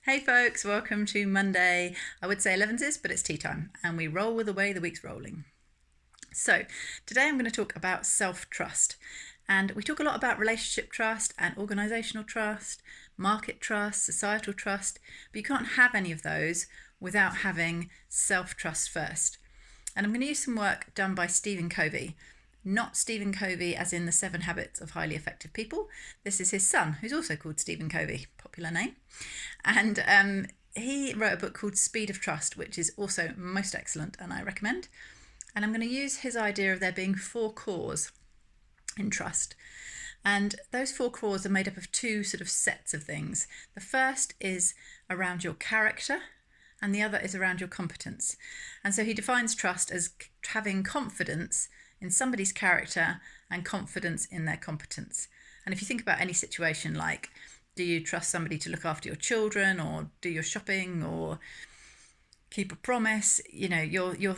Hey folks, welcome to Monday. I would say Elevenses, but it's tea time, and we roll with the way the week's rolling. So, today I'm going to talk about self trust. And we talk a lot about relationship trust and organisational trust, market trust, societal trust, but you can't have any of those without having self trust first. And I'm going to use some work done by Stephen Covey. Not Stephen Covey as in the 7 Habits of Highly Effective People. This is his son, who's also called Stephen Covey, popular name. And he wrote a book called Speed of Trust, which is also most excellent and I recommend. And I'm going to use his idea of there being 4 cores in trust. And those 4 cores are made up of 2 sort of sets of things. The first is around your character, and the other is around your competence. And so he defines trust as having confidence in somebody's character and confidence in their competence. And if you think about any situation like, do you trust somebody to look after your children or do your shopping or keep a promise, you're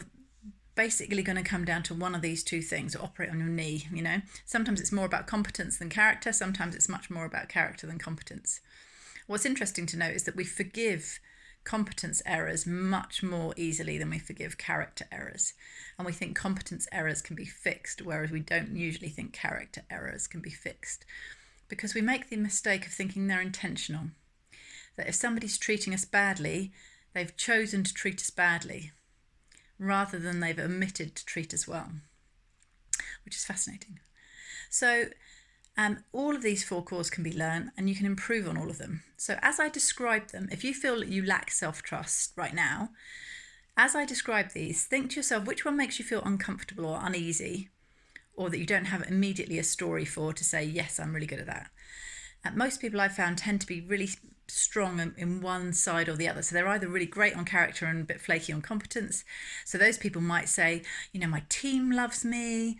basically going to come down to one of these 2 things, or operate on your knee. Sometimes it's more about competence than character, sometimes it's much more about character than competence. What's interesting to note is that we forgive competence errors much more easily than we forgive character errors. And we think competence errors can be fixed, whereas we don't usually think character errors can be fixed. Because we make the mistake of thinking they're intentional. That if somebody's treating us badly, they've chosen to treat us badly, rather than they've omitted to treat us well, which is fascinating. So all of these 4 cores can be learned and you can improve on all of them. So as I describe them, if you feel that you lack self-trust right now, as I describe these, think to yourself which one makes you feel uncomfortable or uneasy, or that you don't have immediately a story for to say, yes, I'm really good at that. Most people I've found tend to be really strong in one side or the other. So they're either really great on character and a bit flaky on competence. So those people might say, my team loves me,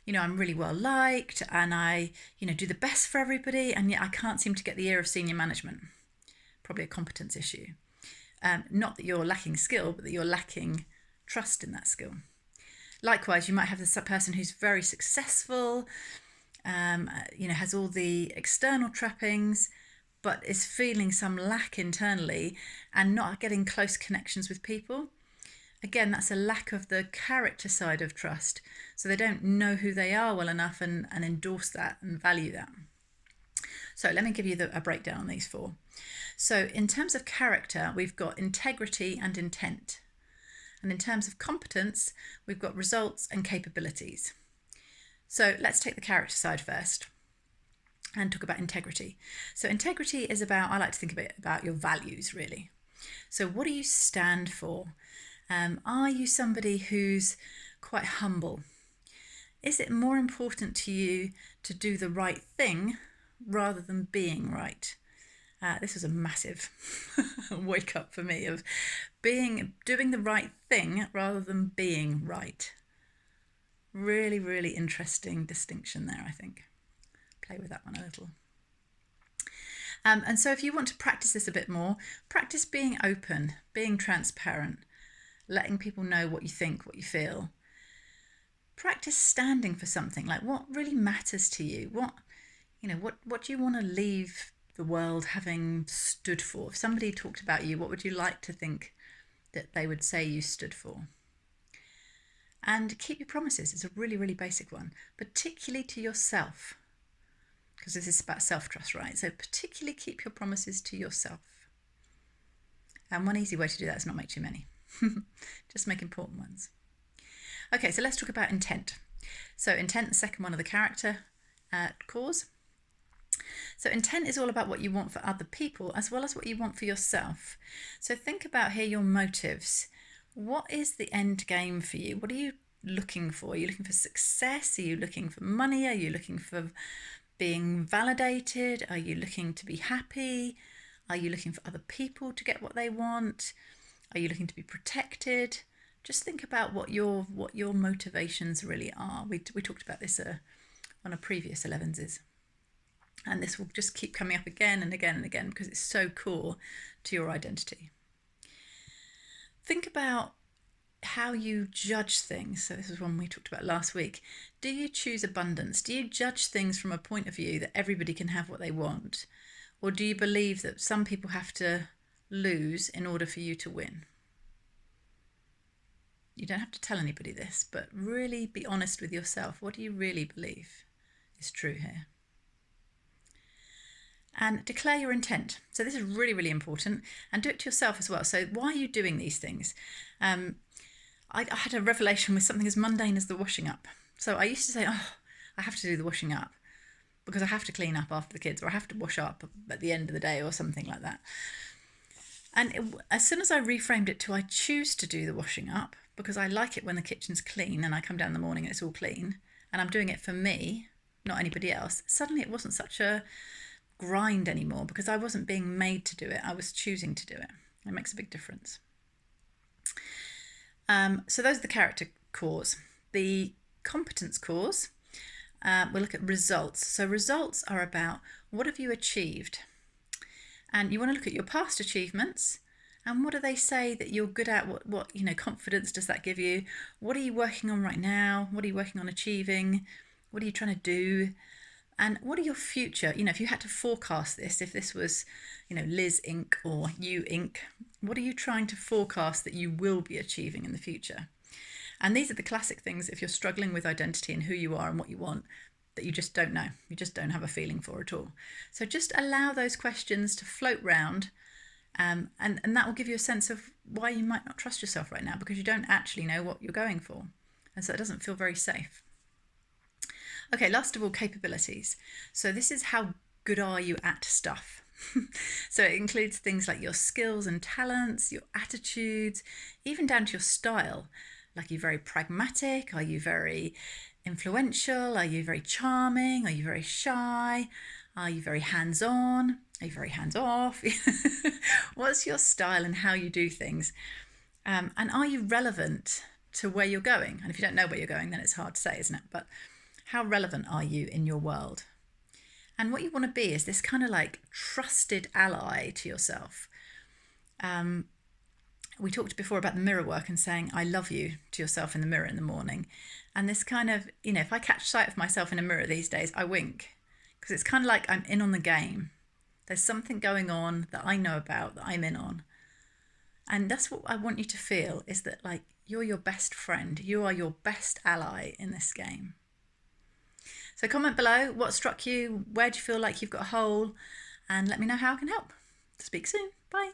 I'm really well liked and I, do the best for everybody, and yet I can't seem to get the ear of senior management. Probably a competence issue. Not that you're lacking skill, but that you're lacking trust in that skill. Likewise, you might have this person who's very successful, has all the external trappings, but is feeling some lack internally and not getting close connections with people. Again, that's a lack of the character side of trust. So they don't know who they are well enough and endorse that and value that. So let me give you a breakdown on these 4. So in terms of character, we've got integrity and intent. And in terms of competence, we've got results and capabilities. So let's take the character side first and talk about integrity. So integrity is about, I like to think of it about your values, really. So what do you stand for? Are you somebody who's quite humble? Is it more important to you to do the right thing rather than being right? This was a massive wake up for me of doing the right thing rather than being right. Really, really interesting distinction there, I think. Play with that one a little. And so if you want to practice this a bit more, practice being open, being transparent, letting people know what you think, what you feel. Practice standing for something, like what really matters to you. What do you want to leave the world having stood for? If somebody talked about you, what would you like to think that they would say you stood for? And keep your promises. It's a really, really basic one, particularly to yourself, because this is about self-trust, right? So particularly keep your promises to yourself. And one easy way to do that is not make too many. Just make important ones. Okay, so let's talk about intent. So intent, the second one of the character cores. So intent is all about what you want for other people as well as what you want for yourself. So think about here your motives. What is the end game for you? What are you looking for? Are you looking for success? Are you looking for money? Are you looking for being validated? Are you looking to be happy? Are you looking for other people to get what they want? Are you looking to be protected? Just think about what your motivations really are. We talked about this on a previous Elevenses. And this will just keep coming up again and again and again because it's so core to your identity. Think about how you judge things. So this is one we talked about last week. Do you choose abundance? Do you judge things from a point of view that everybody can have what they want? Or do you believe that some people have to lose in order for you to win? You don't have to tell anybody this, but really be honest with yourself. What do you really believe is true here? And declare your intent. So this is really, really important, and do it to yourself as well. So why are you doing these things? I had a revelation with something as mundane as the washing up. So I used to say, oh, I have to do the washing up because I have to clean up after the kids, or I have to wash up at the end of the day or something like that. And as soon as I reframed it to I choose to do the washing up because I like it when the kitchen's clean and I come down in the morning and it's all clean and I'm doing it for me, not anybody else, suddenly it wasn't such a grind anymore because I wasn't being made to do it. I was choosing to do it. It makes a big difference. So those are the character cores. The competence cores, we'll look at results. So results are about what have you achieved? And you want to look at your past achievements and what do they say that you're good at? What confidence does that give you? What are you working on right now? What are you working on achieving? What are you trying to do? And what are your future? If you had to forecast this, if this was, Liz Inc. or you Inc., what are you trying to forecast that you will be achieving in the future? And these are the classic things if you're struggling with identity and who you are and what you want, that you just don't know. You just don't have a feeling for at all. So just allow those questions to float round, and that will give you a sense of why you might not trust yourself right now, because you don't actually know what you're going for. And so it doesn't feel very safe. Okay, last of all, capabilities. So this is how good are you at stuff. So it includes things like your skills and talents, your attitudes, even down to your style. Like, are you very pragmatic? Are you very influential? Are you very charming? Are you very shy? Are you very hands-on? Are you very hands-off? What's your style and how you do things? And are you relevant to where you're going? And if you don't know where you're going, then it's hard to say, isn't it? But how relevant are you in your world? And what you want to be is this kind of like trusted ally to yourself. We talked before about the mirror work and saying, I love you to yourself in the mirror in the morning. And this kind of, if I catch sight of myself in a mirror these days, I wink. Because it's kind of like I'm in on the game. There's something going on that I know about that I'm in on. And that's what I want you to feel, is that like you're your best friend. You are your best ally in this game. So comment below what struck you, where do you feel like you've got a hole, and let me know how I can help. Speak soon. Bye.